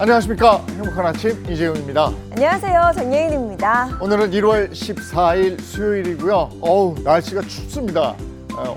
안녕하십니까. 행복한 아침 이재용입니다. 안녕하세요. 정예인입니다. 오늘은 1월 14일 수요일이고요. 날씨가 춥습니다.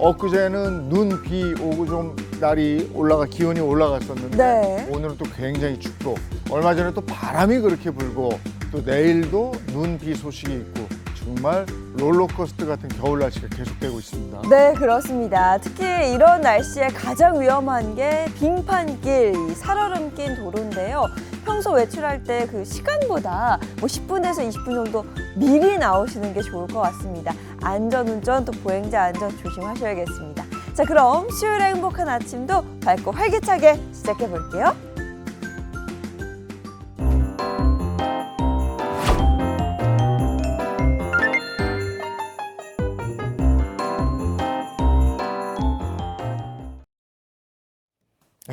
엊그제는 눈, 비 오고 좀 날이 기온이 올라갔었는데 네. 오늘은 또 굉장히 춥고 얼마 전에 또 바람이 그렇게 불고 또 내일도 눈, 비 소식이 있고 정말 롤러코스터 같은 겨울 날씨가 계속되고 있습니다. 네, 그렇습니다. 특히 이런 날씨에 가장 위험한 게 빙판길, 이 살얼음 낀 도로인데요. 평소 외출할 때 그 시간보다 10분에서 20분 정도 미리 나오시는 게 좋을 것 같습니다. 안전운전 또 보행자 안전 조심하셔야겠습니다. 자, 그럼 수요일의 행복한 아침도 밝고 활기차게 시작해 볼게요.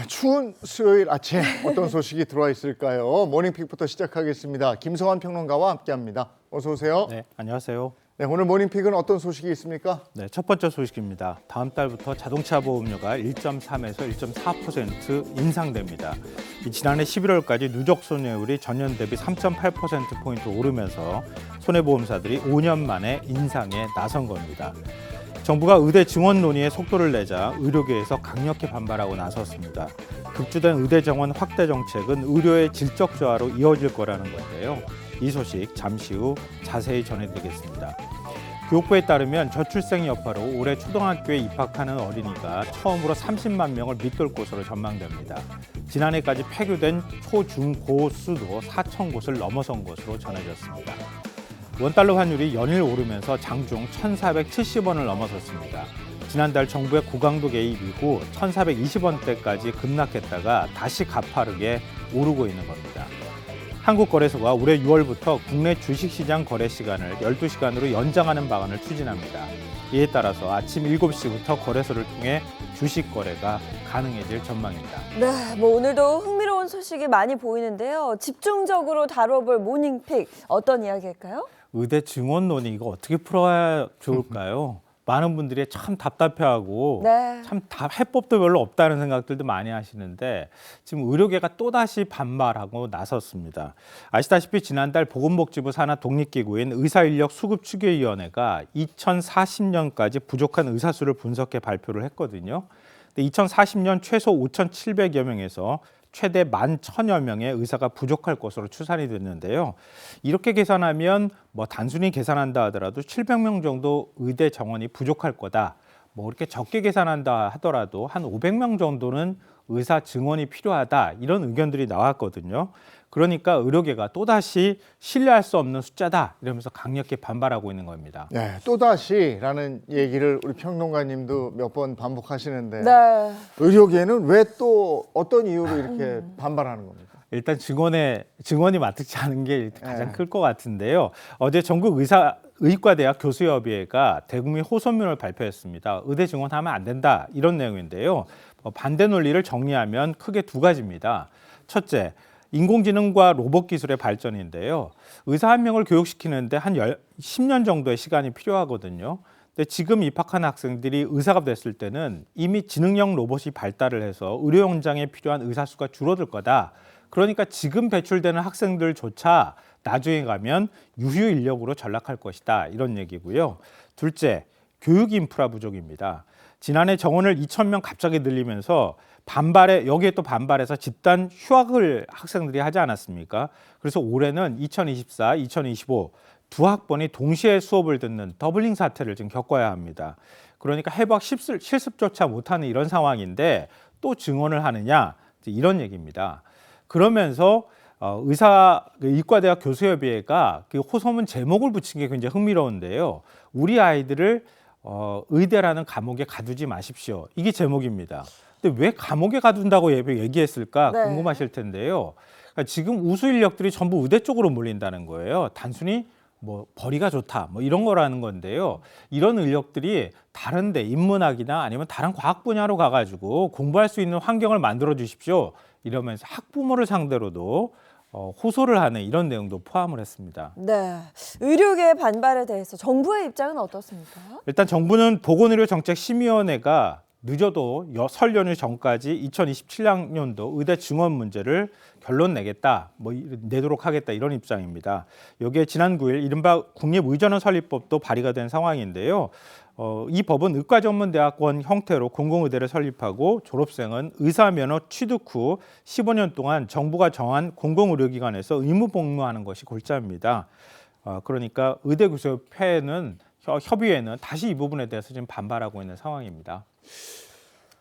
추운 수요일 아침 어떤 소식이 들어와 있을까요? 모닝픽부터 시작하겠습니다. 김성환 평론가와 함께합니다. 어서 오세요. 네, 안녕하세요. 네, 오늘 모닝픽은 어떤 소식이 있습니까? 네, 첫 번째 소식입니다. 다음 달부터 자동차 보험료가 1.3에서 1.4% 인상됩니다. 지난해 11월까지 누적 손해율이 전년 대비 3.8%포인트 오르면서 손해보험사들이 5년 만에 인상에 나선 겁니다. 정부가 의대 증원 논의에 속도를 내자 의료계에서 강력히 반발하고 나섰습니다. 급주된 의대 정원 확대 정책은 의료의 질적 저하로 이어질 거라는 건데요. 이 소식 잠시 후 자세히 전해드리겠습니다. 교육부에 따르면 저출생 여파로 올해 초등학교에 입학하는 어린이가 처음으로 30만 명을 밑돌 것으로 전망됩니다. 지난해까지 폐교된 초, 중, 고 수도 4천 곳을 넘어선 것으로 전해졌습니다. 원달러 환율이 연일 오르면서 장중 1,470원을 넘어섰습니다. 지난달 정부의 고강도 개입 이후 1,420원대까지 급락했다가 다시 가파르게 오르고 있는 겁니다. 한국거래소가 올해 6월부터 국내 주식시장 거래 시간을 12시간으로 연장하는 방안을 추진합니다. 이에 따라서 아침 7시부터 거래소를 통해 주식 거래가 가능해질 전망입니다. 네, 오늘도 흥미로운 소식이 많이 보이는데요. 집중적으로 다뤄볼 모닝픽 어떤 이야기일까요? 의대 증원 논의 이거 어떻게 풀어야 좋을까요? 많은 분들이 참 답답해하고 네. 참 해법도 별로 없다는 생각들도 많이 하시는데 지금 의료계가 또다시 반발하고 나섰습니다. 아시다시피 지난달 보건복지부 산하 독립기구인 의사인력수급추계위원회가 2040년까지 부족한 의사 수를 분석해 발표를 했거든요. 근데 2040년 최소 5,700여 명에서 최대 11,000여 명의 의사가 부족할 것으로 추산이 됐는데요. 이렇게 계산하면 단순히 계산한다 하더라도 700명 정도 의대 정원이 부족할 거다. 이렇게 적게 계산한다 하더라도 한 500명 정도는 의사 증원이 필요하다. 이런 의견들이 나왔거든요. 그러니까 의료계가 또다시 신뢰할 수 없는 숫자다. 이러면서 강력히 반발하고 있는 겁니다. 네, 또다시라는 얘기를 우리 평론가님도 몇 번 반복하시는데 네. 의료계는 왜 또 어떤 이유로 이렇게 반발하는 겁니까? 일단 증원이 마땅치 않은 게 가장 네. 클 것 같은데요. 어제 전국 의과대학 교수협의회가 대국민 호소문을 발표했습니다. 의대 증원하면 안 된다 이런 내용인데요. 반대 논리를 정리하면 크게 두 가지입니다. 첫째, 인공지능과 로봇 기술의 발전인데요. 의사 한 명을 교육시키는데 한 10년 정도의 시간이 필요하거든요. 근데 지금 입학한 학생들이 의사가 됐을 때는 이미 지능형 로봇이 발달을 해서 의료 현장에 필요한 의사 수가 줄어들 거다. 그러니까 지금 배출되는 학생들조차 나중에 가면 유휴 인력으로 전락할 것이다. 이런 얘기고요. 둘째, 교육 인프라 부족입니다. 지난해 정원을 2,000명 갑자기 늘리면서 여기에 또 반발해서 집단 휴학을 학생들이 하지 않았습니까? 그래서 올해는 2024, 2025 두 학번이 동시에 수업을 듣는 더블링 사태를 지금 겪어야 합니다. 그러니까 해박 실습조차 못하는 이런 상황인데 또 증원을 하느냐 이런 얘기입니다. 그러면서 이과대학 교수협의회가 그 호소문 제목을 붙인 게 굉장히 흥미로운데요. 우리 아이들을 의대라는 감옥에 가두지 마십시오. 이게 제목입니다. 근데 왜 감옥에 가둔다고 얘기했을까 네. 궁금하실 텐데요. 그러니까 지금 우수 인력들이 전부 의대 쪽으로 몰린다는 거예요. 단순히 벌이가 좋다 이런 거라는 건데요. 이런 인력들이 다른 데 인문학이나 아니면 다른 과학 분야로 가가지고 공부할 수 있는 환경을 만들어 주십시오. 이러면서 학부모를 상대로도 호소를 하는 이런 내용도 포함을 했습니다. 네. 의료계의 반발에 대해서 정부의 입장은 어떻습니까? 일단 정부는 보건의료정책심의위원회가 늦어도 설 연휴 전까지 2027학년도 의대 증원 문제를 결론 내겠다, 내도록 하겠다 이런 입장입니다. 여기에 지난 9일 이른바 국립의전원 설립법도 발의가 된 상황인데요. 이 법은 의과전문대학원 형태로 공공의대를 설립하고 졸업생은 의사면허 취득 후 15년 동안 정부가 정한 공공의료기관에서 의무 복무하는 것이 골자입니다. 그러니까 의대교수협회는 협의회는 다시 이 부분에 대해서 지금 반발하고 있는 상황입니다.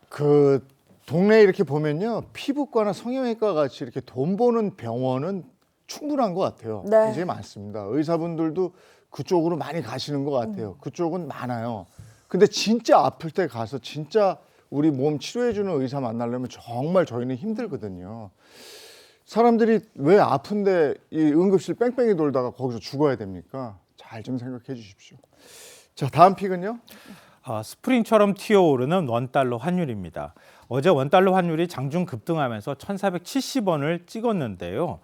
그 동네에 이렇게 보면요, 피부과나 성형외과 같이 이렇게 돈 버는 병원은 충분한 것 같아요. 네. 굉장히 많습니다. 의사분들도 그쪽으로 많이 가시는 것 같아요. 그쪽은 많아요. 근데 진짜 아플 때 가서 진짜 우리 몸 치료해주는 의사 만나려면 정말 저희는 힘들거든요. 사람들이 왜 아픈데 이 응급실 뺑뺑이 돌다가 거기서 죽어야 됩니까? 잘 좀 생각해 주십시오. 자, 다음 픽은요. 스프링처럼 튀어오르는 원달러 환율입니다. 어제 원달러 환율이 장중 급등하면서 1,470원을 찍었는데요.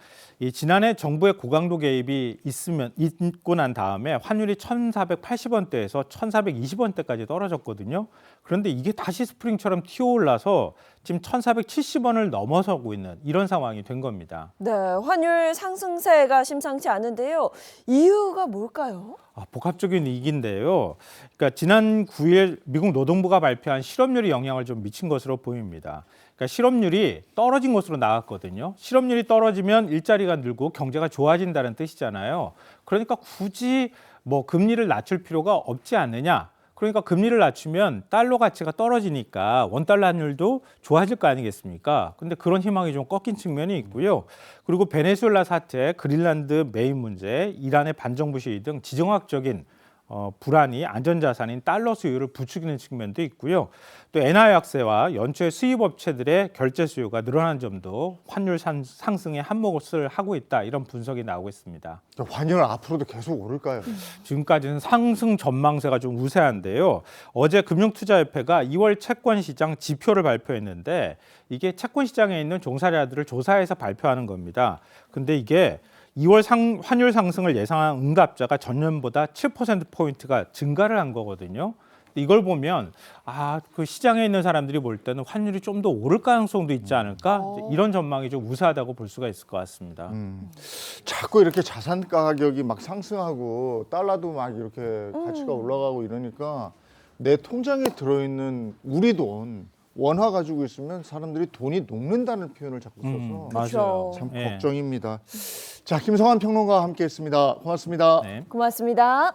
지난해 정부의 고강도 개입이 있고 난 다음에 환율이 1,480원대에서 1,420원대까지 떨어졌거든요. 그런데 이게 다시 스프링처럼 튀어올라서 지금 1,470원을 넘어서고 있는 이런 상황이 된 겁니다. 네, 환율 상승세가 심상치 않은데요. 이유가 뭘까요? 복합적인 위기인데요. 그러니까 지난 9일 미국 노동부가 발표한 실업률이 영향을 좀 미친 것으로 보입니다. 그러니까 실업률이 떨어진 것으로 나왔거든요. 실업률이 떨어지면 일자리가 늘고 경제가 좋아진다는 뜻이잖아요. 그러니까 굳이 금리를 낮출 필요가 없지 않느냐. 그러니까 금리를 낮추면 달러 가치가 떨어지니까 원달러 환율도 좋아질 거 아니겠습니까? 근데 그런 희망이 좀 꺾인 측면이 있고요. 그리고 베네수엘라 사태, 그린란드 매입 문제, 이란의 반정부 시위 등 지정학적인 불안이 안전자산인 달러 수요를 부추기는 측면도 있고요. 또 엔화 약세와 연초에 수입업체들의 결제 수요가 늘어난 점도 환율 상승에 한몫을 하고 있다, 이런 분석이 나오고 있습니다. 환율 앞으로도 계속 오를까요? 지금까지는 상승 전망세가 좀 우세한데요. 어제 금융투자협회가 2월 채권시장 지표를 발표했는데 이게 채권시장에 있는 종사자들을 조사해서 발표하는 겁니다. 근데 이게 2월 환율 상승을 예상한 응답자가 전년보다 7%포인트가 증가를 한 거거든요. 이걸 보면 그 시장에 있는 사람들이 볼 때는 환율이 좀 더 오를 가능성도 있지 않을까? 이런 전망이 좀 우세하다고 볼 수가 있을 것 같습니다. 자꾸 이렇게 자산 가격이 막 상승하고 달러도 막 이렇게 가치가 올라가고 이러니까 내 통장에 들어있는 우리 돈 원화 가지고 있으면 사람들이 돈이 녹는다는 표현을 자꾸 써서 맞아요. 참 네. 걱정입니다. 자, 김성환 평론가와 함께했습니다. 고맙습니다. 네. 고맙습니다.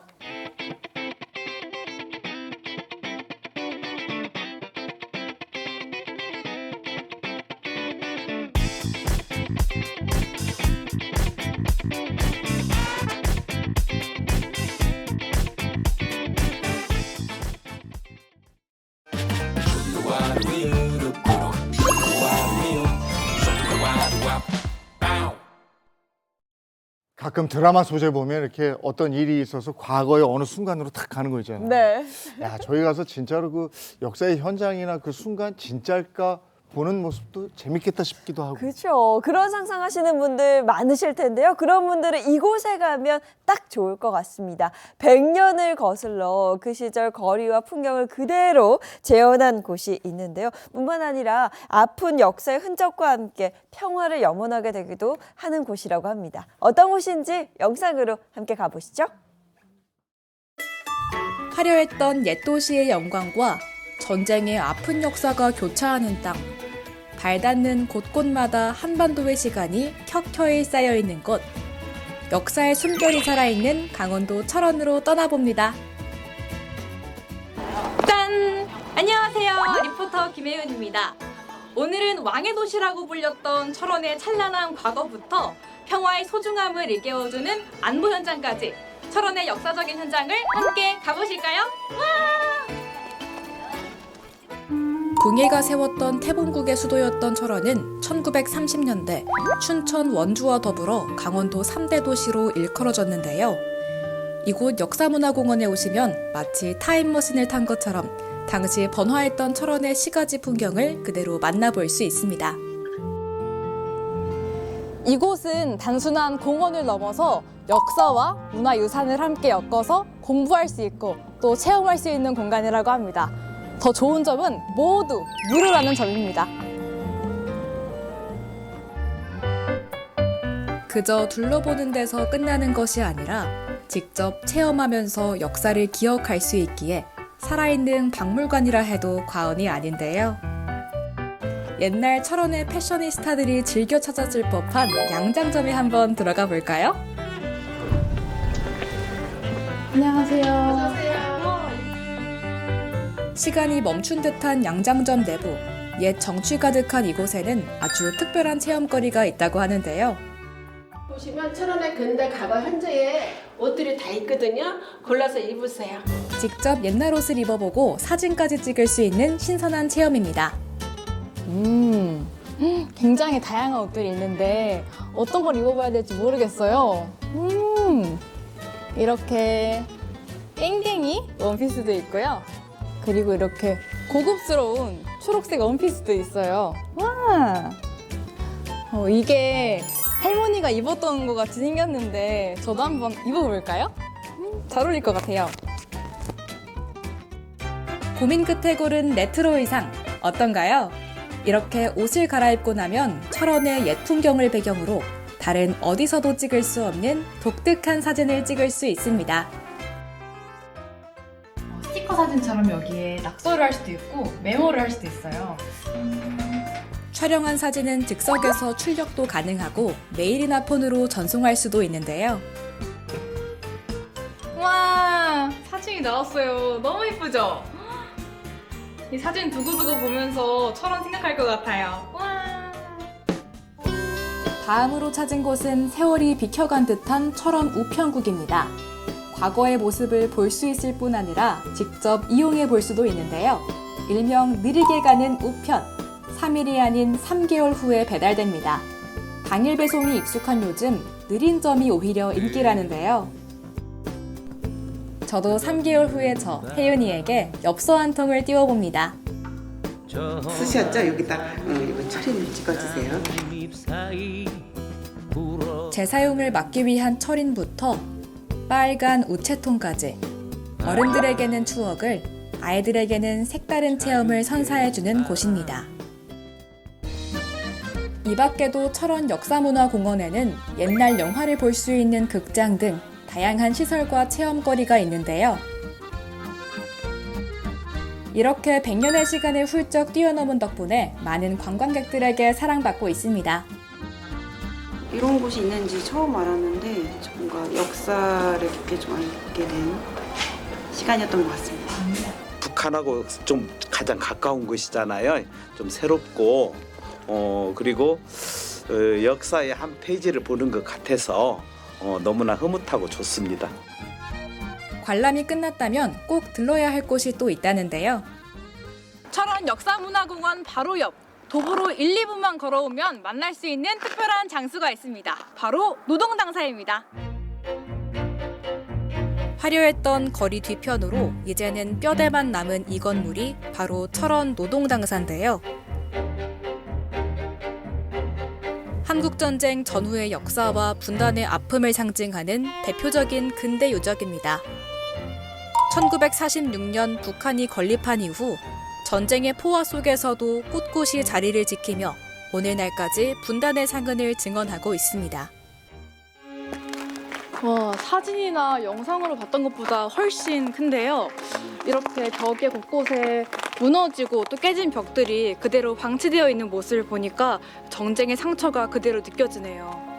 가끔 드라마 소재 보면 이렇게 어떤 일이 있어서 과거의 어느 순간으로 탁 가는 거 있잖아요. 네. 야, 저희 가서 진짜로 그 역사의 현장이나 그 순간 진짜일까 보는 모습도 재밌겠다 싶기도 하고. 그렇죠. 그런 상상하시는 분들 많으실 텐데요. 그런 분들은 이곳에 가면 딱 좋을 것 같습니다. 100년을 거슬러 그 시절 거리와 풍경을 그대로 재현한 곳이 있는데요. 뿐만 아니라 아픈 역사의 흔적과 함께 평화를 염원하게 되기도 하는 곳이라고 합니다. 어떤 곳인지 영상으로 함께 가보시죠. 화려했던 옛 도시의 영광과 전쟁의 아픈 역사가 교차하는 땅. 발 닿는 곳곳마다 한반도의 시간이 켜켜이 쌓여 있는 곳. 역사의 숨결이 살아있는 강원도 철원으로 떠나봅니다. 짠! 안녕하세요. 리포터 김혜윤입니다. 오늘은 왕의 도시라고 불렸던 철원의 찬란한 과거부터 평화의 소중함을 일깨워주는 안보 현장까지 철원의 역사적인 현장을 함께 가보실까요? 와! 궁예가 세웠던 태봉국의 수도였던 철원은 1930년대 춘천 원주와 더불어 강원도 3대 도시로 일컬어졌는데요. 이곳 역사문화공원에 오시면 마치 타임머신을 탄 것처럼 당시 번화했던 철원의 시가지 풍경을 그대로 만나볼 수 있습니다. 이곳은 단순한 공원을 넘어서 역사와 문화유산을 함께 엮어서 공부할 수 있고 또 체험할 수 있는 공간이라고 합니다. 더 좋은 점은 모두 무료라는 점입니다. 그저 둘러보는 데서 끝나는 것이 아니라 직접 체험하면서 역사를 기억할 수 있기에 살아있는 박물관이라 해도 과언이 아닌데요. 옛날 철원의 패셔니스타들이 즐겨 찾았을 법한 양장점에 한번 들어가 볼까요? 안녕하세요. 시간이 멈춘 듯한 양장점 내부. 옛 정취 가득한 이곳에는 아주 특별한 체험거리가 있다고 하는데요. 보시면 철원의 근대 가발 현재의 옷들이 다 있거든요. 골라서 입으세요. 직접 옛날 옷을 입어보고 사진까지 찍을 수 있는 신선한 체험입니다. 굉장히 다양한 옷들이 있는데 어떤 걸 입어봐야 될지 모르겠어요. 이렇게 땡땡이 원피스도 있고요. 그리고 이렇게 고급스러운 초록색 원피스도 있어요. 와! 이게 할머니가 입었던 것 같이 생겼는데 저도 한번 입어볼까요? 잘 어울릴 것 같아요. 고민 끝에 고른 레트로 의상 어떤가요? 이렇게 옷을 갈아입고 나면 철원의 옛 풍경을 배경으로 다른 어디서도 찍을 수 없는 독특한 사진을 찍을 수 있습니다. 스티커 사진처럼 여기에 낙서를 할 수도 있고 메모를 할 수도 있어요. 촬영한 사진은 즉석에서 출력도 가능하고 메일이나 폰으로 전송할 수도 있는데요. 와, 사진이 나왔어요. 너무 예쁘죠? 이 사진 두고두고 보면서 철원 생각할 것 같아요. 와. 다음으로 찾은 곳은 세월이 비켜간 듯한 철원 우편국입니다. 과거의 모습을 볼 수 있을 뿐 아니라 직접 이용해 볼 수도 있는데요. 일명 느리게 가는 우편. 3일이 아닌 3개월 후에 배달됩니다. 당일 배송이 익숙한 요즘 느린 점이 오히려 인기라는데요. 저도 3개월 후에 혜윤이에게 엽서 한 통을 띄워봅니다. 쓰셨죠? 여기다 이거 철인을 찍어주세요. 재사용을 막기 위한 철인부터 빨간 우체통까지 어른들에게는 추억을, 아이들에게는 색다른 체험을 선사해주는 곳입니다. 이 밖에도 철원 역사문화공원에는 옛날 영화를 볼 수 있는 극장 등 다양한 시설과 체험거리가 있는데요. 이렇게 100년의 시간을 훌쩍 뛰어넘은 덕분에 많은 관광객들에게 사랑받고 있습니다. 이런 곳이 있는지 처음 알았는데 뭔가 역사를 깊게 좀 알게 된 시간이었던 것 같습니다. 북한하고 좀 가장 가까운 곳이잖아요. 좀 새롭고 그리고 역사의 한 페이지를 보는 것 같아서 너무나 흐뭇하고 좋습니다. 관람이 끝났다면 꼭 들러야 할 곳이 또 있다는데요. 철원 역사문화공원 바로 옆 도보로 1, 2분만 걸어오면 만날 수 있는 특별한 장소가 있습니다. 바로 노동당사입니다. 화려했던 거리 뒤편으로 이제는 뼈대만 남은 이 건물이 바로 철원 노동당사인데요. 한국전쟁 전후의 역사와 분단의 아픔을 상징하는 대표적인 근대 유적입니다. 1946년 북한이 건립한 이후 전쟁의 포화 속에서도 꿋꿋이 자리를 지키며 오늘날까지 분단의 상흔을 증언하고 있습니다. 와, 사진이나 영상으로 봤던 것보다 훨씬 큰데요. 이렇게 벽에 곳곳에 무너지고 또 깨진 벽들이 그대로 방치되어 있는 모습을 보니까 전쟁의 상처가 그대로 느껴지네요.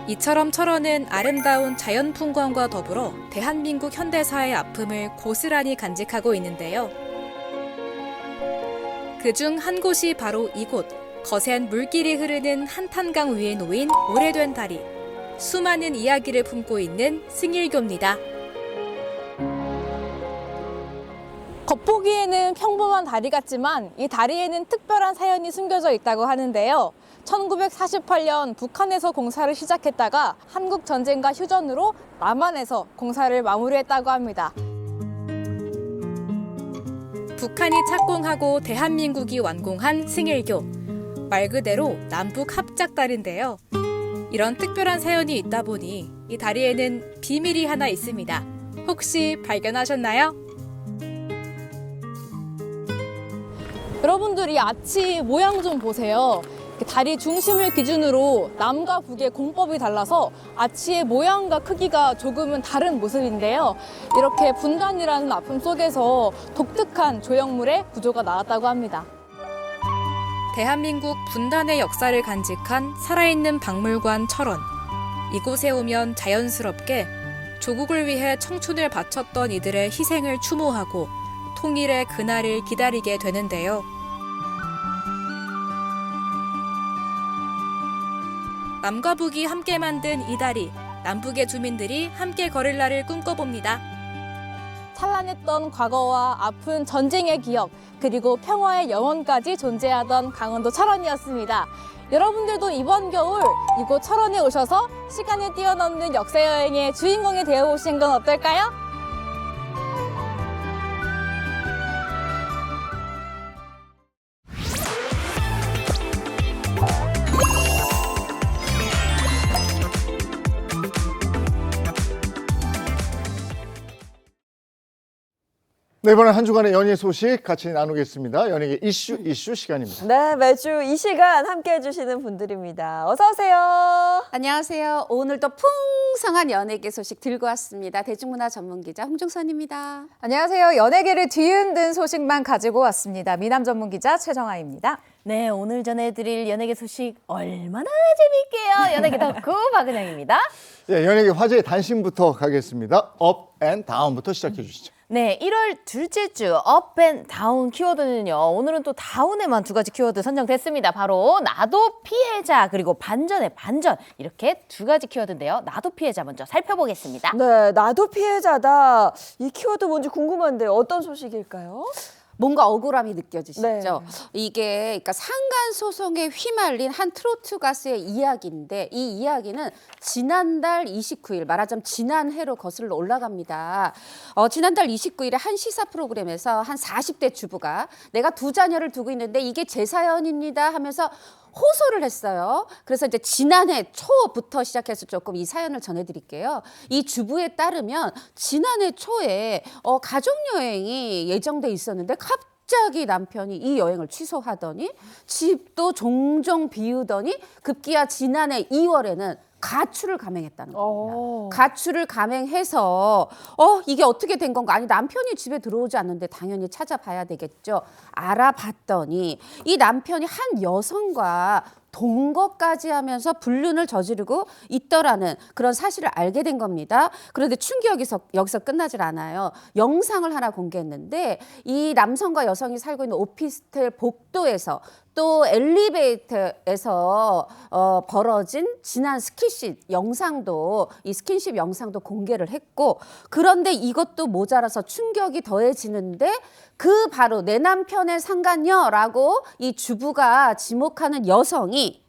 이처럼 철원은 아름다운 자연 풍광과 더불어 대한민국 현대사의 아픔을 고스란히 간직하고 있는데요. 그중 한 곳이 바로 이곳, 거센 물길이 흐르는 한탄강 위에 놓인 오래된 다리. 수많은 이야기를 품고 있는 승일교입니다. 겉보기에는 평범한 다리 같지만 이 다리에는 특별한 사연이 숨겨져 있다고 하는데요. 1948년 북한에서 공사를 시작했다가 한국 전쟁과 휴전으로 남한에서 공사를 마무리했다고 합니다. 북한이 착공하고 대한민국이 완공한 승일교. 말 그대로 남북 합작다리인데요. 이런 특별한 사연이 있다 보니 이 다리에는 비밀이 하나 있습니다. 혹시 발견하셨나요? 여러분들이 아치 모양 좀 보세요. 다리 중심을 기준으로 남과 북의 공법이 달라서 아치의 모양과 크기가 조금은 다른 모습인데요. 이렇게 분단이라는 아픔 속에서 독특한 조형물의 구조가 나왔다고 합니다. 대한민국 분단의 역사를 간직한 살아있는 박물관 철원. 이곳에 오면 자연스럽게 조국을 위해 청춘을 바쳤던 이들의 희생을 추모하고 통일의 그날을 기다리게 되는데요. 남과 북이 함께 만든 이 다리, 남북의 주민들이 함께 걸을 날을 꿈꿔봅니다. 찬란했던 과거와 아픈 전쟁의 기억, 그리고 평화의 영혼까지 존재하던 강원도 철원이었습니다. 여러분들도 이번 겨울 이곳 철원에 오셔서 시간을 뛰어넘는 역사 여행의 주인공이 되어보신 건 어떨까요? 네, 이번엔 한 주간의 연예 소식 같이 나누겠습니다. 연예계 이슈 시간입니다. 네, 매주 이 시간 함께해 주시는 분들입니다. 어서 오세요. 안녕하세요. 오늘도 풍성한 연예계 소식 들고 왔습니다. 대중문화 전문기자 홍중선입니다. 안녕하세요. 연예계를 뒤흔든 소식만 가지고 왔습니다. 미남 전문기자 최정아입니다. 네, 오늘 전해드릴 연예계 소식 얼마나 재미있게요. 연예계 덕후 박은영입니다. 네, 연예계 화제의 단신부터 가겠습니다. 업 앤 다운부터 시작해 주시죠. 네, 1월 둘째 주 업 앤 다운 키워드는요. 오늘은 또 다운에만 두 가지 키워드 선정됐습니다. 바로 나도 피해자 그리고 반전의 반전 이렇게 두 가지 키워드인데요. 나도 피해자 먼저 살펴보겠습니다. 네, 나도 피해자다. 이 키워드 뭔지 궁금한데요. 어떤 소식일까요? 뭔가 억울함이 느껴지시죠? 네. 이게 그러니까 상간 소송에 휘말린 한 트로트 가수의 이야기인데 이 이야기는 지난달 29일 말하자면 지난해로 거슬러 올라갑니다. 지난달 29일에 한 시사 프로그램에서 한 40대 주부가 내가 두 자녀를 두고 있는데 이게 제 사연입니다 하면서 호소를 했어요. 그래서 이제 지난해 초부터 시작해서 조금 이 사연을 전해드릴게요. 이 주부에 따르면 지난해 초에 가족여행이 예정돼 있었는데 갑자기 남편이 이 여행을 취소하더니 집도 종종 비우더니 급기야 지난해 2월에는 가출을 감행했다는 겁니다. 가출을 감행해서 이게 어떻게 된 건가? 아니 남편이 집에 들어오지 않는데 당연히 찾아봐야 되겠죠. 알아봤더니 이 남편이 한 여성과 동거까지 하면서 불륜을 저지르고 있더라는 그런 사실을 알게 된 겁니다. 그런데 충격이 여기서 끝나질 않아요. 영상을 하나 공개했는데 이 남성과 여성이 살고 있는 오피스텔 복도에서 또 엘리베이터에서 벌어진 지난 스킨십 영상도 이 스킨십 영상도 공개를 했고 그런데 이것도 모자라서 충격이 더해지는데 그 바로 내 남편의 상간녀라고 이 주부가 지목하는 여성이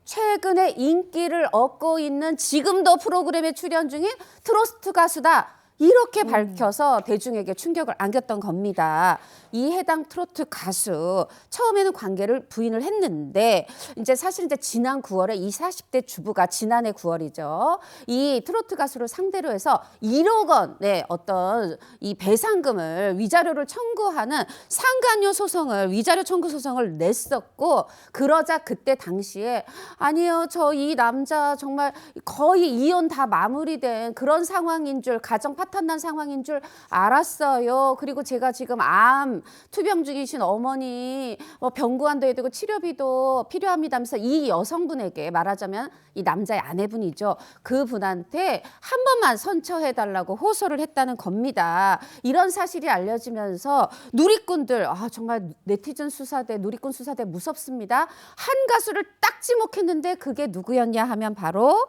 최근에 인기를 얻고 있는 지금도 프로그램에 출연 중인 트로트 가수다. 이렇게 밝혀서 대중에게 충격을 안겼던 겁니다. 이 해당 트로트 가수 처음에는 관계를 부인을 했는데 이제 사실 이제 지난 9월에 이 40대 주부가 지난해 9월이죠. 이 트로트 가수를 상대로 해서 1억 원의 어떤 이 배상금을 위자료를 청구하는 상간녀 소송을 위자료 청구 소송을 냈었고 그러자 그때 당시에 아니요 저 이 남자 정말 거의 이혼 다 마무리된 그런 상황인 줄 가정 파탄난 상황인 줄 알았어요. 그리고 제가 지금 암 투병 중이신 어머니 병구안도 해야 되고 치료비도 필요합니다면서 이 여성분에게 말하자면 이 남자의 아내분이죠. 그분한테 한 번만 선처해달라고 호소를 했다는 겁니다. 이런 사실이 알려지면서 누리꾼들 정말 네티즌 수사대 누리꾼 수사대 무섭습니다. 한 가수를 딱 지목했는데 그게 누구였냐 하면 바로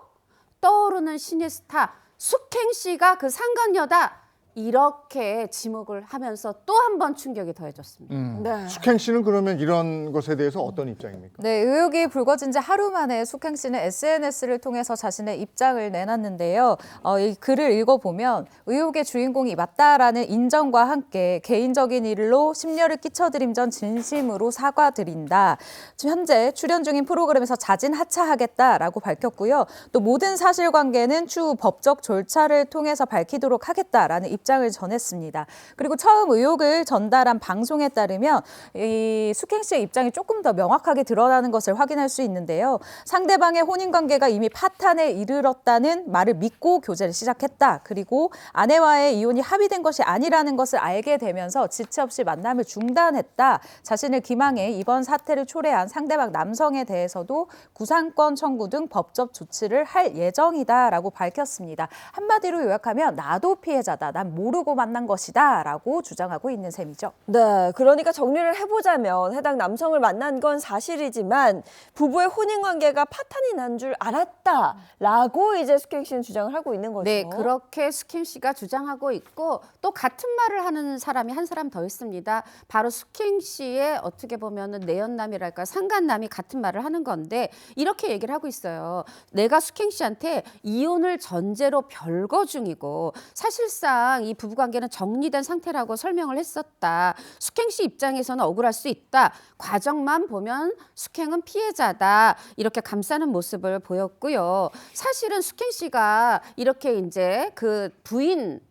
떠오르는 신의 스타 숙행 씨가 그 상간녀다. 이렇게 지목을 하면서 또 한 번 충격이 더해졌습니다. 네. 숙행 씨는 그러면 이런 것에 대해서 어떤 입장입니까? 네, 의혹이 불거진 지 하루 만에 숙행 씨는 SNS를 통해서 자신의 입장을 내놨는데요. 이 글을 읽어보면 의혹의 주인공이 맞다라는 인정과 함께 개인적인 일로 심려를 끼쳐드림 전 진심으로 사과드린다. 현재 출연 중인 프로그램에서 자진 하차하겠다라고 밝혔고요. 또 모든 사실관계는 추후 법적 절차를 통해서 밝히도록 하겠다라는 입장 입장을 전했습니다. 그리고 처음 의혹을 전달한 방송에 따르면 이 숙행 씨의 입장이 조금 더 명확하게 드러나는 것을 확인할 수 있는데요. 상대방의 혼인관계가 이미 파탄에 이르렀다는 말을 믿고 교제를 시작했다. 그리고 아내와의 이혼이 합의된 것이 아니라는 것을 알게 되면서 지체 없이 만남을 중단했다. 자신을 기망해 이번 사태를 초래한 상대방 남성에 대해서도 구상권 청구 등 법적 조치를 할 예정이다라고 밝혔습니다. 한마디로 요약하면 나도 피해자다. 난 모르고 만난 것이다. 라고 주장하고 있는 셈이죠. 네, 그러니까 정리를 해보자면 해당 남성을 만난 건 사실이지만 부부의 혼인관계가 파탄이 난 줄 알았다라고 이제 숙행 씨는 주장을 하고 있는 거죠. 네, 그렇게 숙행 씨가 주장하고 있고 또 같은 말을 하는 사람이 한 사람 더 있습니다. 바로 숙행 씨의 어떻게 보면은 내연남이랄까 상간남이 같은 말을 하는 건데 이렇게 얘기를 하고 있어요. 내가 숙행 씨한테 이혼을 전제로 별거 중이고 사실상 이 부부관계는 정리된 상태라고 설명을 했었다. 숙행 씨 입장에서는 억울할 수 있다. 과정만 보면 숙행은 피해자다. 이렇게 감싸는 모습을 보였고요. 사실은 숙행 씨가 이렇게 이제 그 부인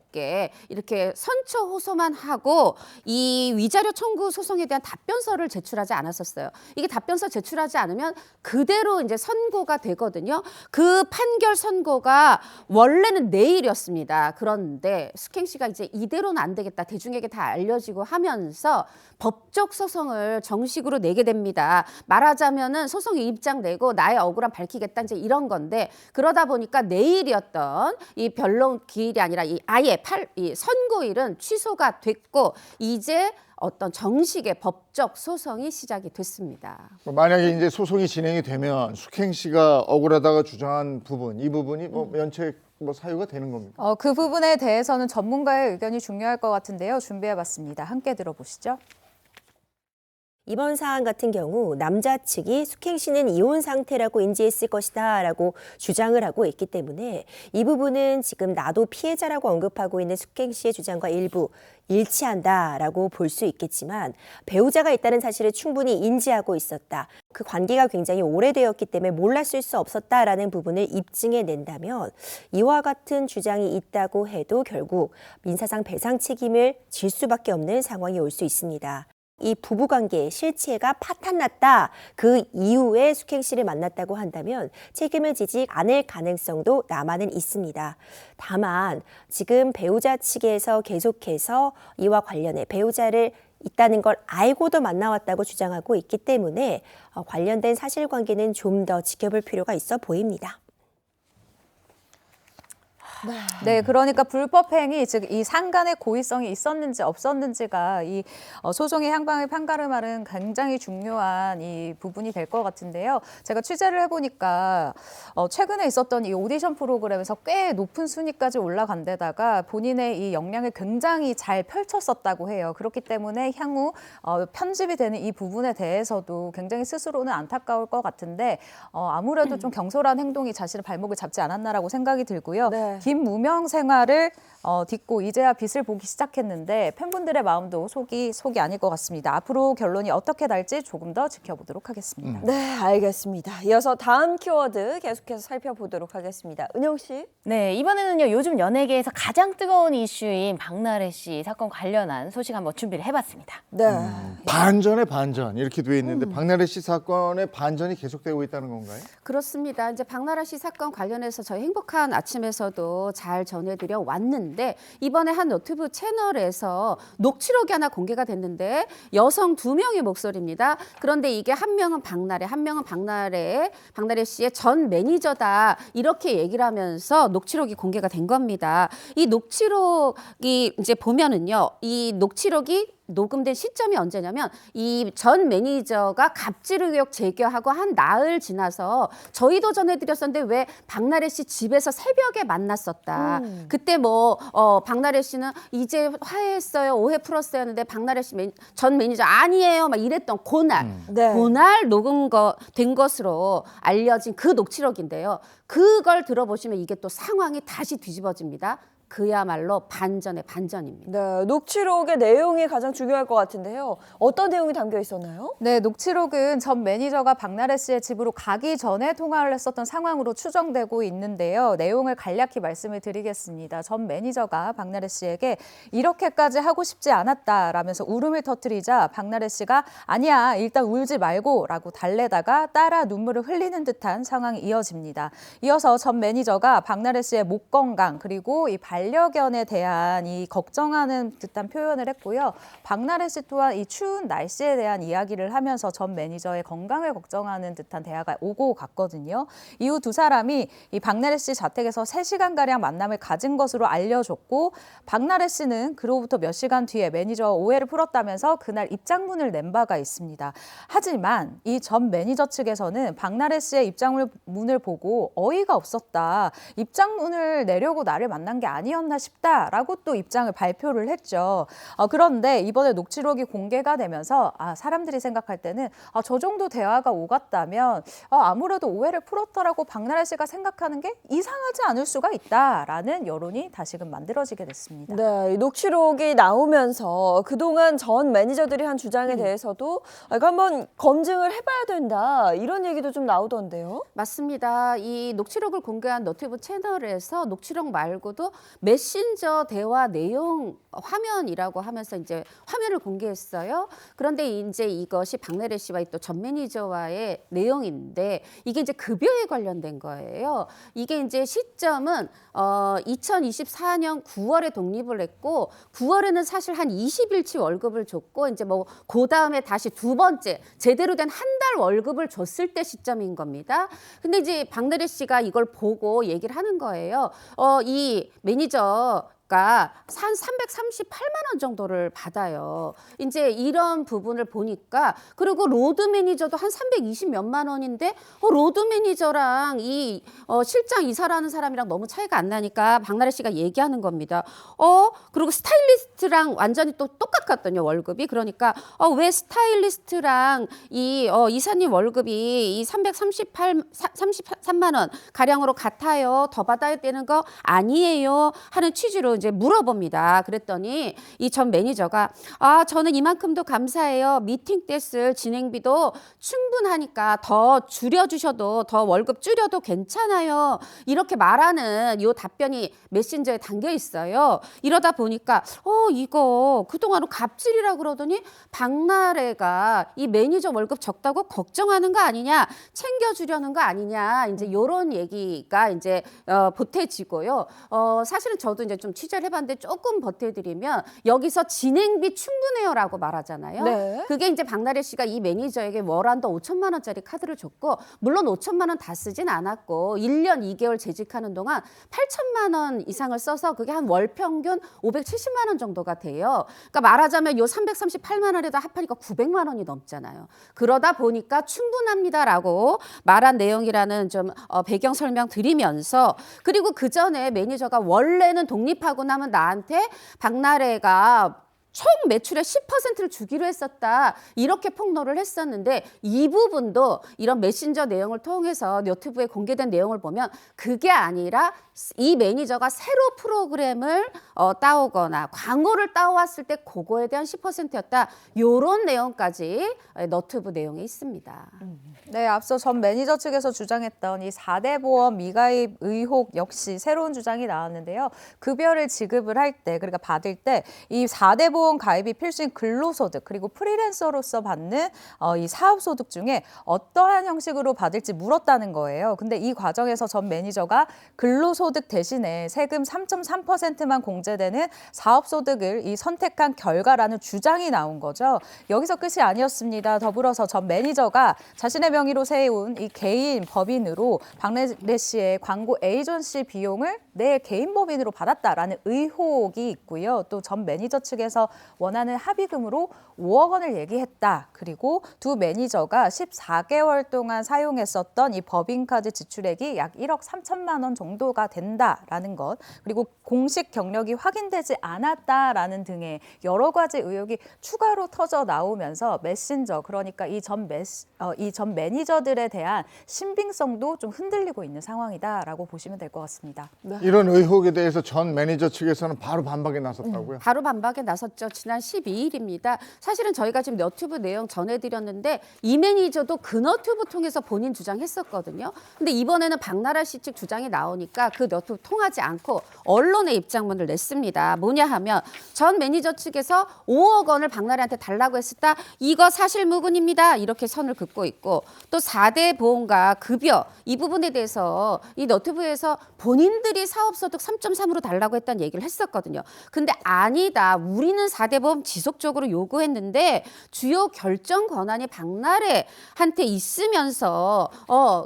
이렇게 선처 호소만 하고 이 위자료 청구 소송에 대한 답변서를 제출하지 않았었어요. 이게 답변서 제출하지 않으면 그대로 이제 선고가 되거든요. 그 판결 선고가 원래는 내일이었습니다. 그런데 숙행 씨가 이제 이대로는 안 되겠다. 대중에게 다 알려지고 하면서 법적 소송을 정식으로 내게 됩니다. 말하자면은 소송에 입장 내고 나의 억울함 밝히겠다 이제 이런 건데 그러다 보니까 내일이었던 이 변론 기일이 아니라 이 아예 이 선고일은 취소가 됐고 이제 어떤 정식의 법적 소송이 시작이 됐습니다. 만약에 이제 소송이 진행이 되면 숙행 씨가 억울하다가 주장한 부분, 이 부분이 뭐 면책 사유가 되는 겁니까? 그 부분에 대해서는 전문가의 의견이 중요할 것 같은데요. 준비해봤습니다. 함께 들어보시죠. 이번 사안 같은 경우 남자 측이 숙행 씨는 이혼 상태라고 인지했을 것이다 라고 주장을 하고 있기 때문에 이 부분은 지금 나도 피해자라고 언급하고 있는 숙행 씨의 주장과 일부 일치한다라고 볼 수 있겠지만 배우자가 있다는 사실을 충분히 인지하고 있었다. 그 관계가 굉장히 오래되었기 때문에 몰랐을 수 없었다라는 부분을 입증해낸다면 이와 같은 주장이 있다고 해도 결국 민사상 배상 책임을 질 수밖에 없는 상황이 올 수 있습니다. 이 부부관계의 실체가 파탄났다. 그 이후에 숙행 씨를 만났다고 한다면 책임을 지지 않을 가능성도 남아는 있습니다. 다만 지금 배우자 측에서 계속해서 이와 관련해 배우자를 있다는 걸 알고도 만나왔다고 주장하고 있기 때문에 관련된 사실관계는 좀 더 지켜볼 필요가 있어 보입니다. 네, 그러니까 불법행위, 즉 이 상간의 고의성이 있었는지 없었는지가 이 소송의 향방을 판가름하는 굉장히 중요한 이 부분이 될 것 같은데요. 제가 취재를 해보니까 최근에 있었던 이 오디션 프로그램에서 꽤 높은 순위까지 올라간 데다가 본인의 이 역량을 굉장히 잘 펼쳤었다고 해요. 그렇기 때문에 향후 편집이 되는 이 부분에 대해서도 굉장히 스스로는 안타까울 것 같은데 아무래도 좀 경솔한 행동이 자신의 발목을 잡지 않았나라고 생각이 들고요. 네. 김무명 생활을 딛고 이제야 빛을 보기 시작했는데 팬분들의 마음도 속이 아닐 것 같습니다. 앞으로 결론이 어떻게 날지 조금 더 지켜보도록 하겠습니다. 네, 알겠습니다. 이어서 다음 키워드 계속해서 살펴보도록 하겠습니다. 은영 씨. 네, 이번에는요. 요즘 연예계에서 가장 뜨거운 이슈인 박나래 씨 사건 관련한 소식 한번 준비를 해봤습니다. 네. 반전의 반전 이렇게 돼 있는데 박나래 씨 사건의 반전이 계속되고 있다는 건가요? 그렇습니다. 이제 박나래 씨 사건 관련해서 저희 행복한 아침에서도 잘 전해드려 왔는데 이번에 한 너튜브 채널에서 녹취록이 하나 공개가 됐는데 여성 2명의 목소리입니다. 그런데 이게 한 명은 박나래, 한 명은 박나래 씨의 전 매니저다 이렇게 얘기를 하면서 녹취록이 공개가 된 겁니다. 이 녹취록이 이제 보면은요, 이 녹취록이 녹음된 시점이 언제냐면 이 전 매니저가 갑질 의혹 제기하고 한 나흘 지나서 저희도 전해드렸었는데 왜 박나래 씨 집에서 새벽에 만났었다. 그때 뭐 박나래 씨는 이제 화해했어요, 오해 풀었어요 하는데 박나래 씨 전 매니저 아니에요 막 이랬던 그날 그날 녹음된 것으로 알려진 그 녹취록인데요. 그걸 들어보시면 이게 또 상황이 다시 뒤집어집니다. 그야말로 반전의 반전입니다. 네, 녹취록의 내용이 가장 중요할 것 같은데요. 어떤 내용이 담겨 있었나요? 네, 녹취록은 전 매니저가 박나래 씨의 집으로 가기 전에 통화를 했었던 상황으로 추정되고 있는데요. 내용을 간략히 말씀을 드리겠습니다. 전 매니저가 박나래 씨에게 이렇게까지 하고 싶지 않았다라면서 울음을 터뜨리자 박나래 씨가 아니야, 일단 울지 말고 라고 달래다가 따라 눈물을 흘리는 듯한 상황이 이어집니다. 이어서 전 매니저가 박나래 씨의 목 건강 그리고 이 반려견에 대한 이 걱정하는 듯한 표현을 했고요. 박나래 씨 또한 이 추운 날씨에 대한 이야기를 하면서 전 매니저의 건강을 걱정하는 듯한 대화가 오고 갔거든요. 이후 두 사람이 이 박나래 씨 자택에서 3시간가량 만남을 가진 것으로 알려졌고 박나래 씨는 그로부터 몇 시간 뒤에 매니저와 오해를 풀었다면서 그날 입장문을 낸 바가 있습니다. 하지만 이 전 매니저 측에서는 박나래 씨의 입장문을 보고 어이가 없었다. 입장문을 내려고 나를 만난 게 아니었나 싶다라고 또 입장을 발표를 했죠. 그런데 이번에 녹취록이 공개가 되면서 사람들이 생각할 때는 저 정도 대화가 오갔다면 아무래도 오해를 풀었다라고 박나래 씨가 생각하는 게 이상하지 않을 수가 있다라는 여론이 다시금 만들어지게 됐습니다. 네, 이 녹취록이 나오면서 그동안 전 매니저들이 한 주장에 대해서도 이거 한번 검증을 해봐야 된다 이런 얘기도 좀 나오던데요. 맞습니다. 이 녹취록을 공개한 너튜브 채널에서 녹취록 말고도 메신저 대화 내용 화면이라고 하면서 이제 화면을 공개했어요. 그런데 이제 이것이 박나래 씨와 또 전 매니저와의 내용인데 이게 이제 급여에 관련된 거예요. 이게 이제 시점은 2024년 9월에 독립을 했고 9월에는 사실 한 20일치 월급을 줬고 이제 뭐 그 다음에 다시 두 번째 제대로 된 한 달 월급을 줬을 때 시점인 겁니다. 근데 이제 박나래 씨가 이걸 보고 얘기를 하는 거예요. 이 매니저 가 한 338만 원 정도를 받아요. 이제 이런 부분을 보니까 그리고 로드 매니저도 한 320 몇만 원인데 로드 매니저랑 이 실장 이사라는 사람이랑 너무 차이가 안 나니까 박나래 씨가 얘기하는 겁니다. 그리고 스타일리스트랑 완전히 또 똑같거든요, 월급이. 그러니까 왜 스타일리스트랑 이 이사님 월급이 이 33만 원 가량으로 같아요. 더 받아야 되는 거 아니에요. 하는 취지로 이제 물어봅니다. 그랬더니 이 전 매니저가 저는 이만큼도 감사해요. 미팅 때 쓸 진행비도 충분하니까 더 줄여주셔도 더 월급 줄여도 괜찮아요. 이렇게 말하는 이 답변이 메신저에 담겨 있어요. 이러다 보니까 이거 그동안은 갑질이라 그러더니 박나래가 이 매니저 월급 적다고 걱정하는 거 아니냐, 챙겨주려는 거 아니냐, 이제 이런 얘기가 이제 보태지고요. 사실은 저도 이제 좀 취재를 해봤는데 조금 보태드리면 여기서 진행비 충분해요라고 말하잖아요. 네. 그게 이제 박나래 씨가 이 매니저에게 월한도 5천만 원짜리 카드를 줬고 물론 5천만 원 다 쓰진 않았고 1년 2개월 재직하는 동안 8천만 원 이상을 써서 그게 한 월 평균 570만 원 정도가 돼요. 그러니까 말하자면 요 338만 원에다 합하니까 900만 원이 넘잖아요. 그러다 보니까 충분합니다라고 말한 내용이라는 좀 배경 설명 드리면서 그리고 그 전에 매니저가 원래는 독립하고 나면 나한테 박나래가 총 매출의 10%를 주기로 했었다. 이렇게 폭로를 했었는데 이 부분도 이런 메신저 내용을 통해서 유튜브에 공개된 내용을 보면 그게 아니라 이 매니저가 새로 프로그램을 따오거나 광고를 따왔을 때 그거에 대한 10%였다. 이런 내용까지 너튜브 내용에 있습니다. 네, 앞서 전 매니저 측에서 주장했던 이 4대 보험 미가입 의혹 역시 새로운 주장이 나왔는데요. 급여를 지급을 할 때, 그러니까 받을 때 이 4대 보험 가입이 필수인 근로소득 그리고 프리랜서로서 받는 이 사업소득 중에 어떠한 형식으로 받을지 물었다는 거예요. 근데 이 과정에서 전 매니저가 근로소득 대신에 세금 3.3%만 공제되는 사업소득을 이 선택한 결과라는 주장이 나온 거죠. 여기서 끝이 아니었습니다. 더불어서 전 매니저가 자신의 명의로 세운 이 개인 법인으로 박나래 씨의 광고 에이전시 비용을 내 개인 법인으로 받았다라는 의혹이 있고요. 또 전 매니저 측에서 원하는 합의금으로 5억 원을 얘기했다. 그리고 두 매니저가 14개월 동안 사용했었던 이 법인카드 지출액이 약 1억 3천만 원 정도가 된다라는 것, 그리고 공식 경력이 확인되지 않았다라는 등의 여러 가지 의혹이 추가로 터져 나오면서 메신저, 그러니까 이 전 매니저들에 대한 신빙성도 좀 흔들리고 있는 상황이다라고 보시면 될 것 같습니다. 이런 의혹에 대해서 전 매니저 측에서는 바로 반박에 나섰다고요? 바로 반박에 나섰죠. 지난 12일입니다. 사실은 저희가 지금 너튜브 내용 전해드렸는데 이 매니저도 그 너튜브 통해서 본인 주장했었거든요. 근데 이번에는 박나라 씨 측 주장이 나오니까 그 너튜브 통하지 않고 언론의 입장문을 냈습니다. 뭐냐 하면 전 매니저 측에서 5억 원을 박나라한테 달라고 했었다. 이거 사실무근입니다. 이렇게 선을 긋고 있고, 또 4대 보험과 급여 이 부분에 대해서 이 너튜브에서 본인들이 사업소득 3.3으로 달라고 했다는 얘기를 했었거든요. 근데 아니다. 우리는 4대 보험 지속적으로 요구했는데 주요 결정 권한이 박나래한테 있으면서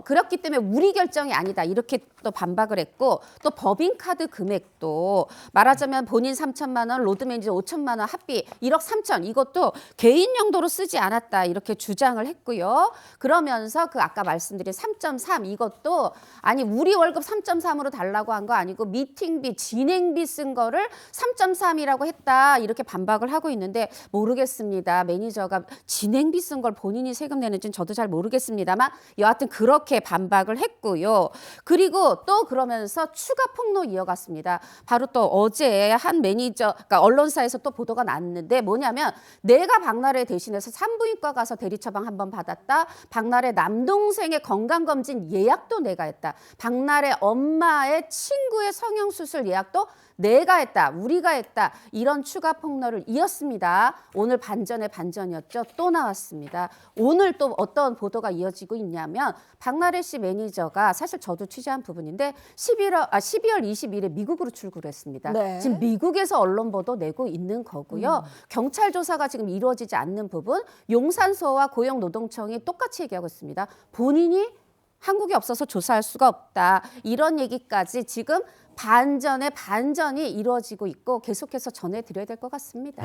그렇기 때문에 우리 결정이 아니다. 이렇게 또 반박을 했고, 또 법인카드 금액도 말하자면 본인 3천만 원, 로드 매니저 5천만 원 합의 1억 3천, 이것도 개인 용도로 쓰지 않았다. 이렇게 주장을 했고요. 그러면서 그 아까 말씀드린 3.3 이것도 아니 우리 월급 3.3으로 달라고 한 거 아니고 미팅비, 진행비 쓴 거를 3.3이라고 했다. 이렇게 반박을 하고 있는데 모르겠습니다. 매니저가 진행비 쓴 걸 본인이 세금 내는지는 저도 잘 모르겠습니다만 여하튼 그렇게 반박을 했고요. 그리고 또 그러면서 추가 폭로 이어갔습니다. 바로 또 어제 한 매니저, 그러니까 언론사에서 또 보도가 났는데 뭐냐면 내가 박나래 대신해서 산부인과 가서 대리 처방 한번 받았다. 박나래 남동생의 건강검진 예약도 내가 했다. 박나래 엄마의 친구의 성형수술 예약도 내가 했다, 우리가 했다, 이런 추가 폭로를 이었습니다. 오늘 반전의 반전이었죠. 또 나왔습니다. 오늘 또 어떤 보도가 이어지고 있냐면 박나래 씨 매니저가 사실 저도 취재한 부분인데 12월 20일에 미국으로 출국을 했습니다. 네. 지금 미국에서 언론 보도 내고 있는 거고요. 경찰 조사가 지금 이루어지지 않는 부분, 용산서와 고용노동청이 똑같이 얘기하고 있습니다. 본인이 한국에 없어서 조사할 수가 없다. 이런 얘기까지 지금 반전의 반전이 이루어지고 있고 계속해서 전해드려야 될 것 같습니다.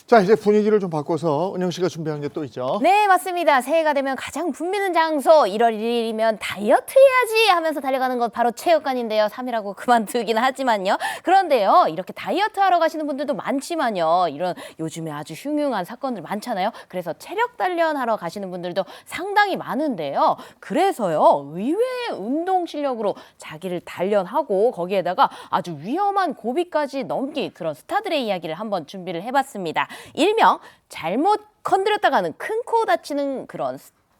자, 이제 분위기를 좀 바꿔서 은영 씨가 준비한 게 또 있죠. 네, 맞습니다. 새해가 되면 가장 붐비는 장소, 1월 1일이면 다이어트 해야지 하면서 달려가는 것 바로 체육관인데요. 3일하고 그만두긴 하지만요. 그런데요, 이렇게 다이어트 하러 가시는 분들도 많지만요. 이런 요즘에 아주 흉흉한 사건들 많잖아요. 그래서 체력 단련하러 가시는 분들도 상당히 많은데요. 그래서요, 의외의 운동 실력으로 자기를 단련하고 거기에다가 아주 위험한 고비까지 넘긴 그런 스타들의 이야기를 한번 준비를 해봤습니다. 일명 잘못 건드렸다가는 큰 코 다치는 그런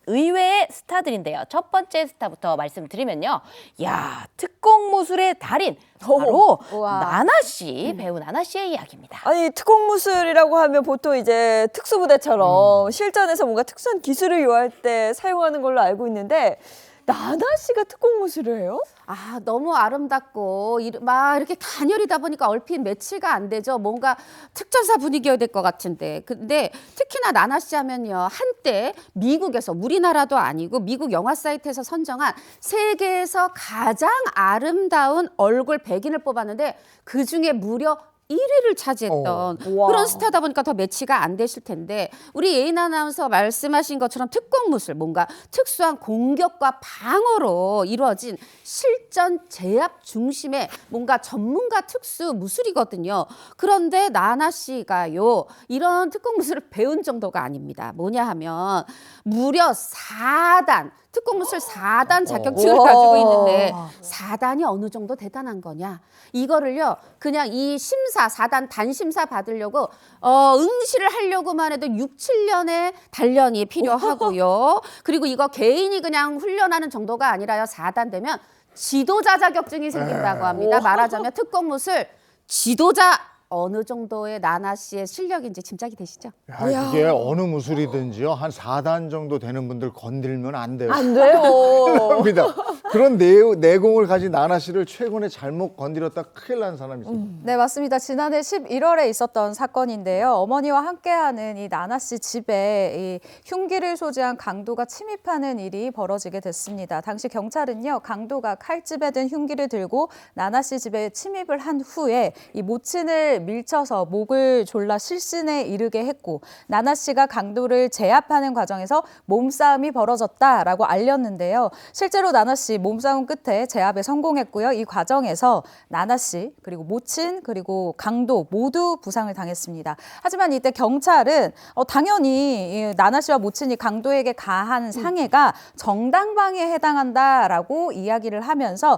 의외의 스타들인데요. 첫 번째 스타부터 말씀드리면요. 야, 특공무술의 달인 바로 나나 씨, 배우 나나 씨의 이야기입니다. 아니 특공무술이라고 하면 보통 이제 특수부대처럼 실전에서 뭔가 특수한 기술을 요할 때 사용하는 걸로 알고 있는데 나나 씨가 특공무술을 해요? 아, 너무 아름답고 막 이렇게 가녀리다 보니까 얼핏 매치가 안 되죠. 뭔가 특전사 분위기여야 될 것 같은데. 근데 특히나 나나 씨 하면요. 한때 미국에서, 우리나라도 아니고 미국 영화 사이트에서 선정한 세계에서 가장 아름다운 얼굴 100인을 뽑았는데 그중에 무려 1위를 차지했던 그런 스타다 보니까 더 매치가 안 되실 텐데, 우리 예인 아나운서 말씀하신 것처럼 특공무술, 뭔가 특수한 공격과 방어로 이루어진 실전 제압 중심의 뭔가 전문가 특수 무술이거든요. 그런데 나나 씨가요, 이런 특공무술을 배운 정도가 아닙니다. 뭐냐 하면 무려 4단, 특공무술 4단 자격증을 가지고 있는데 4단이 어느 정도 대단한 거냐? 이거를요, 그냥 이 심사, 4단 단심사 받으려고 응시를 하려고만 해도 6, 7년의 단련이 필요하고요. 그리고 이거 개인이 그냥 훈련하는 정도가 아니라요, 4단 되면 지도자 자격증이 생긴다고 합니다. 말하자면 특공무술 지도자, 어느 정도의 나나 씨의 실력인지 짐작이 되시죠? 야, 이게 어느 무술이든지요. 한 4단 정도 되는 분들 건들면 안 돼요. 안 돼요. 그럽니다. 그런 내공을 가진 나나 씨를 최근에 잘못 건드렸다 큰일 난 사람이 있어요. 네, 맞습니다. 지난해 11월에 있었던 사건인데요. 어머니와 함께하는 이 나나 씨 집에 이 흉기를 소지한 강도가 침입하는 일이 벌어지게 됐습니다. 당시 경찰은요, 강도가 칼집에 든 흉기를 들고 나나 씨 집에 침입을 한 후에 이 모친을 밀쳐서 목을 졸라 실신에 이르게 했고, 나나 씨가 강도를 제압하는 과정에서 몸싸움이 벌어졌다라고 알렸는데요. 실제로 나나 씨 몸싸움 끝에 제압에 성공했고요. 이 과정에서 나나 씨, 그리고 모친, 그리고 강도 모두 부상을 당했습니다. 하지만 이때 경찰은 당연히 나나 씨와 모친이 강도에게 가한 상해가 정당방위에 해당한다라고 이야기를 하면서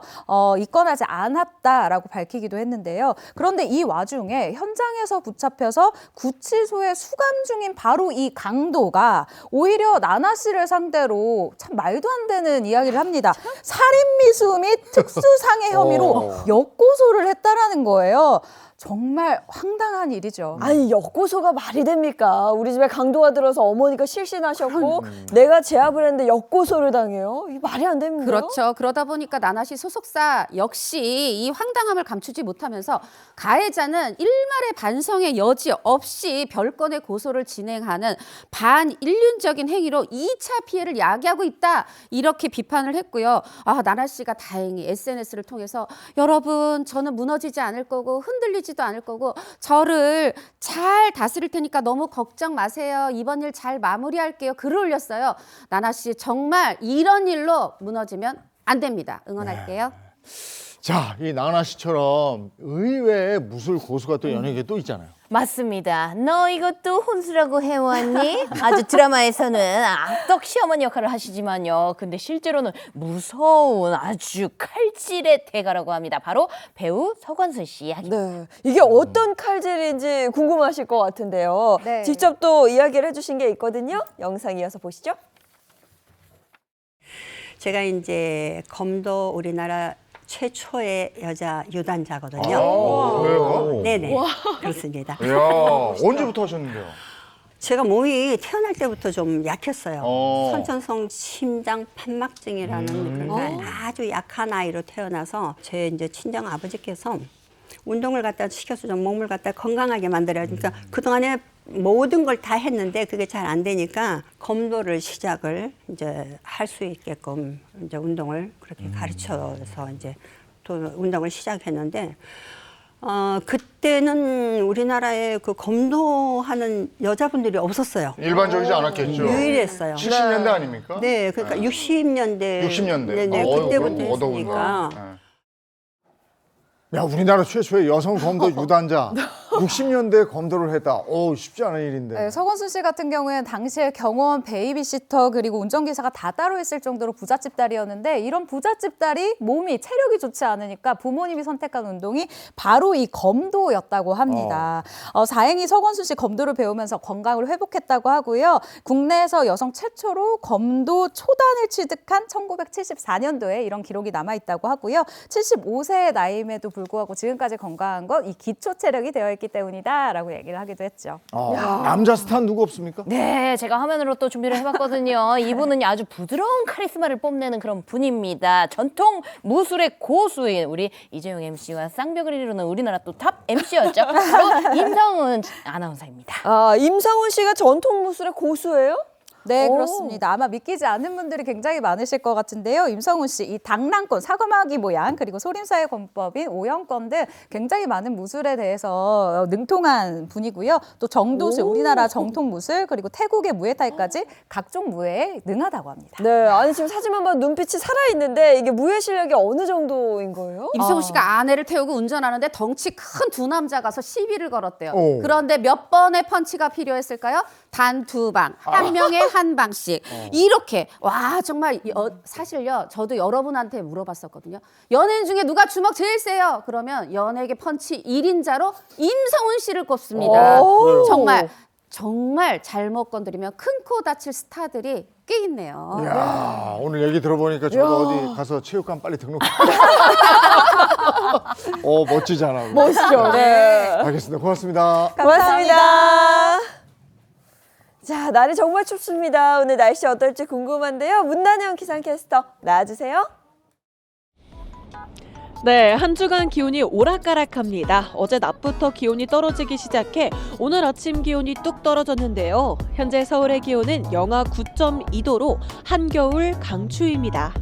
입건하지 않았다라고 밝히기도 했는데요. 그런데 이 와중에 현장에서 붙잡혀서 구치소에 수감 중인 바로 이 강도가 오히려 나나 씨를 상대로 참 말도 안 되는 이야기를 합니다. 살인미수 및 특수상해 혐의로 역고소를 했다라는 거예요. 정말 황당한 일이죠. 아니, 역고소가 말이 됩니까? 우리 집에 강도가 들어서 어머니가 실신하셨고 내가 제압을 했는데 역고소를 당해요? 이게 말이 안 됩니다. 그렇죠. 그러다 보니까 나나 씨 소속사 역시 이 황당함을 감추지 못하면서 가해자는 일말의 반성의 여지 없이 별건의 고소를 진행하는 반인륜적인 행위로 2차 피해를 야기하고 있다. 이렇게 비판을 했고요. 나나 씨가 다행히 SNS를 통해서 여러분, 저는 무너지지 않을 거고 흔들리지도 않을 거고 저를 잘 다스릴 테니까 너무 걱정 마세요. 이번 일 잘 마무리할게요. 글을 올렸어요. 나나 씨 정말 이런 일로 무너지면 안 됩니다. 응원할게요. 자, 이 나나 씨처럼 의외의 무술 고수가 또 연예계에 또 있잖아요. 맞습니다. 너 이것도 혼수라고 해왔니? 아주 드라마에서는 악덕 시어머니 역할을 하시지만요. 근데 실제로는 무서운 아주 칼질의 대가라고 합니다. 바로 배우 서건순 씨 이야기. 네, 이게 어떤 칼질인지 궁금하실 것 같은데요. 네. 직접 또 이야기를 해주신 게 있거든요. 영상 이어서 보시죠. 제가 이제 검도 우리나라 최초의 여자 유단자거든요. 그래요? 네네. 와. 그렇습니다. 이야, 언제부터 하셨는데요? 제가 몸이 태어날 때부터 좀 약했어요. 선천성 심장 판막증이라는 그런 아주 약한 아이로 태어나서 제 이제 친정 아버지께서 운동을 갖다 시켜서 좀 몸을 갖다 건강하게 만들어야 되니까 그동안에 모든 걸 다 했는데 그게 잘 안 되니까 검도를 시작을 이제 할 수 있게끔 이제 운동을 그렇게 가르쳐서 이제 또 운동을 시작했는데 그때는 우리나라에 그 검도하는 여자분들이 없었어요. 일반적이지 않았겠죠. 유일했어요. 70년대 아닙니까? 네, 그러니까 60년대. 60년대. 네네, 그때부터 했으니까. 야, 우리나라 최초의 여성 검도 유단자 60년대에 검도를 했다. 쉽지 않은 일인데. 네, 서건순 씨 같은 경우에는 당시에 경호원, 베이비시터 그리고 운전기사가 다 따로 있을 정도로 부잣집 딸이었는데 이런 부잣집 딸이 몸이 체력이 좋지 않으니까 부모님이 선택한 운동이 바로 이 검도였다고 합니다. 다행히 서건순 씨 검도를 배우면서 건강을 회복했다고 하고요. 국내에서 여성 최초로 검도 초단을 취득한 1974년도에 이런 기록이 남아있다고 하고요. 75세의 나이임에도 불구하고 지금까지 건강한 건 이 기초 체력이 되어 있기 때문이다라고 얘기를 하기도 했죠. 남자 스타 누구 없습니까? 네, 제가 화면으로 또 준비를 해봤거든요. 이분은 아주 부드러운 카리스마를 뽐내는 그런 분입니다. 전통 무술의 고수인 우리 이재용 MC와 쌍벽을 이루는 우리나라 또 탑 MC였죠. 바로 임성은 아나운서입니다. 임성은 씨가 전통 무술의 고수예요? 네, 그렇습니다. 아마 믿기지 않는 분들이 굉장히 많으실 것 같은데요. 임성훈 씨, 이 당랑권, 사과마귀 모양, 그리고 소림사의 권법인 오영권 등 굉장히 많은 무술에 대해서 능통한 분이고요. 또 정도술, 우리나라 정통 무술, 그리고 태국의 무에타이까지 각종 무예에 능하다고 합니다. 네, 아니 지금 사진만 봐도 눈빛이 살아있는데 이게 무예 실력이 어느 정도인 거예요? 임성훈 씨가 아내를 태우고 운전하는데 덩치 큰 두 남자 가서 시비를 걸었대요. 오. 그런데 몇 번의 펀치가 필요했을까요? 단 2방, 한 명에 한 방씩. 이렇게 와 정말 사실요 저도 여러분한테 물어봤었거든요. 연예인 중에 누가 주먹 제일 세요? 그러면 연예계 펀치 1인자로 임성훈 씨를 꼽습니다. 정말 잘못 건드리면 큰 코 다칠 스타들이 꽤 있네요. 이야, 오늘 얘기 들어보니까 저도 어디 가서 체육관 빨리 등록해. 멋지잖아. 멋있죠. 네. 알겠습니다. 고맙습니다. 고맙습니다. 자, 날이 정말 춥습니다. 오늘 날씨 어떨지 궁금한데요. 문단영 기상캐스터 나와주세요. 네, 한 주간 기온이 오락가락합니다. 어제 낮부터 기온이 떨어지기 시작해 오늘 아침 기온이 뚝 떨어졌는데요. 현재 서울의 기온은 영하 9.2도로 한겨울 강추위입니다.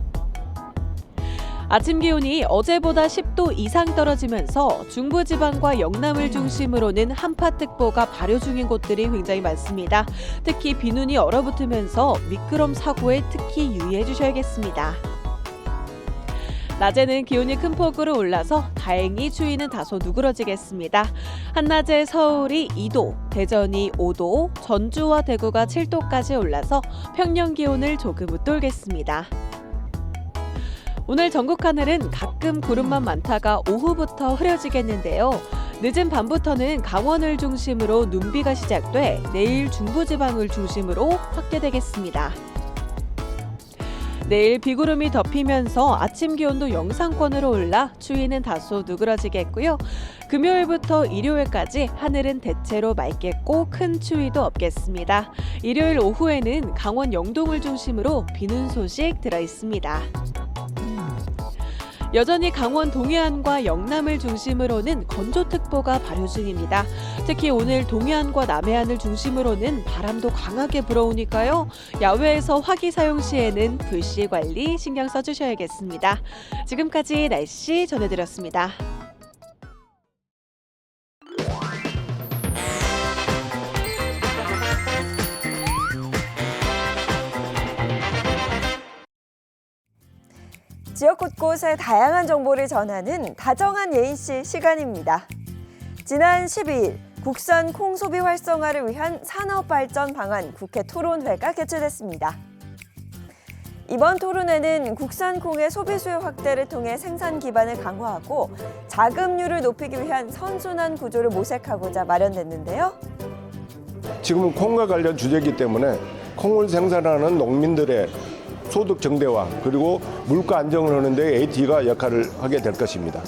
아침 기온이 어제보다 10도 이상 떨어지면서 중부지방과 영남을 중심으로는 한파특보가 발효 중인 곳들이 굉장히 많습니다. 특히 비눈이 얼어붙으면서 미끄럼 사고에 특히 유의해 주셔야겠습니다. 낮에는 기온이 큰 폭으로 올라서 다행히 추위는 다소 누그러지겠습니다. 한낮에 서울이 2도, 대전이 5도, 전주와 대구가 7도까지 올라서 평년 기온을 조금 웃돌겠습니다. 오늘 전국 하늘은 가끔 구름만 많다가 오후부터 흐려지겠는데요. 늦은 밤부터는 강원을 중심으로 눈비가 시작돼 내일 중부지방을 중심으로 확대되겠습니다. 내일 비구름이 덮이면서 아침 기온도 영상권으로 올라 추위는 다소 누그러지겠고요. 금요일부터 일요일까지 하늘은 대체로 맑겠고 큰 추위도 없겠습니다. 일요일 오후에는 강원 영동을 중심으로 비는 소식 들어 있습니다. 여전히 강원 동해안과 영남을 중심으로는 건조특보가 발효 중입니다. 특히 오늘 동해안과 남해안을 중심으로는 바람도 강하게 불어오니까요. 야외에서 화기 사용 시에는 불씨 관리 신경 써주셔야겠습니다. 지금까지 날씨 전해드렸습니다. 지역 곳곳의 다양한 정보를 전하는 다정한 예인씨 시간입니다. 지난 12일 국산 콩 소비 활성화를 위한 산업발전 방안 국회 토론회가 개최됐습니다. 이번 토론회는 국산 콩의 소비 수요 확대를 통해 생산 기반을 강화하고 자급률을 높이기 위한 선순환 구조를 모색하고자 마련됐는데요. 지금은 콩과 관련 주제이기 때문에 콩을 생산하는 농민들의 소득 정대화 그리고 물가 안정을 하는 데 AT가 역할을 하게 될 것입니다.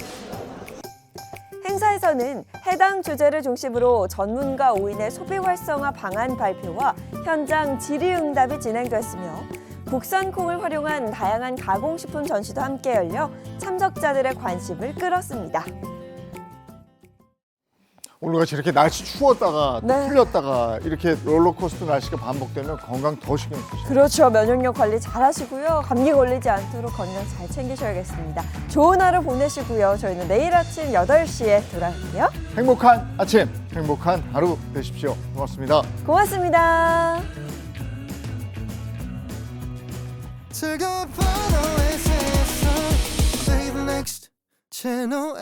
행사에서는 해당 주제를 중심으로 전문가 5인의 소비 활성화 방안 발표와 현장 질의응답이 진행됐으며 국산 콩을 활용한 다양한 가공식품 전시도 함께 열려 참석자들의 관심을 끌었습니다. 오늘같이 이렇게 날씨 추웠다가 또 네. 풀렸다가 이렇게 롤러코스터 날씨가 반복되면 건강 더 신경 쓰시죠. 그렇죠. 면역력 관리 잘 하시고요. 감기 걸리지 않도록 건강 잘 챙기셔야겠습니다. 좋은 하루 보내시고요. 저희는 내일 아침 8시에 돌아올게요. 행복한 아침, 행복한 하루 되십시오. 고맙습니다. 고맙습니다. 즐거운 하루의 세상 Play the next channel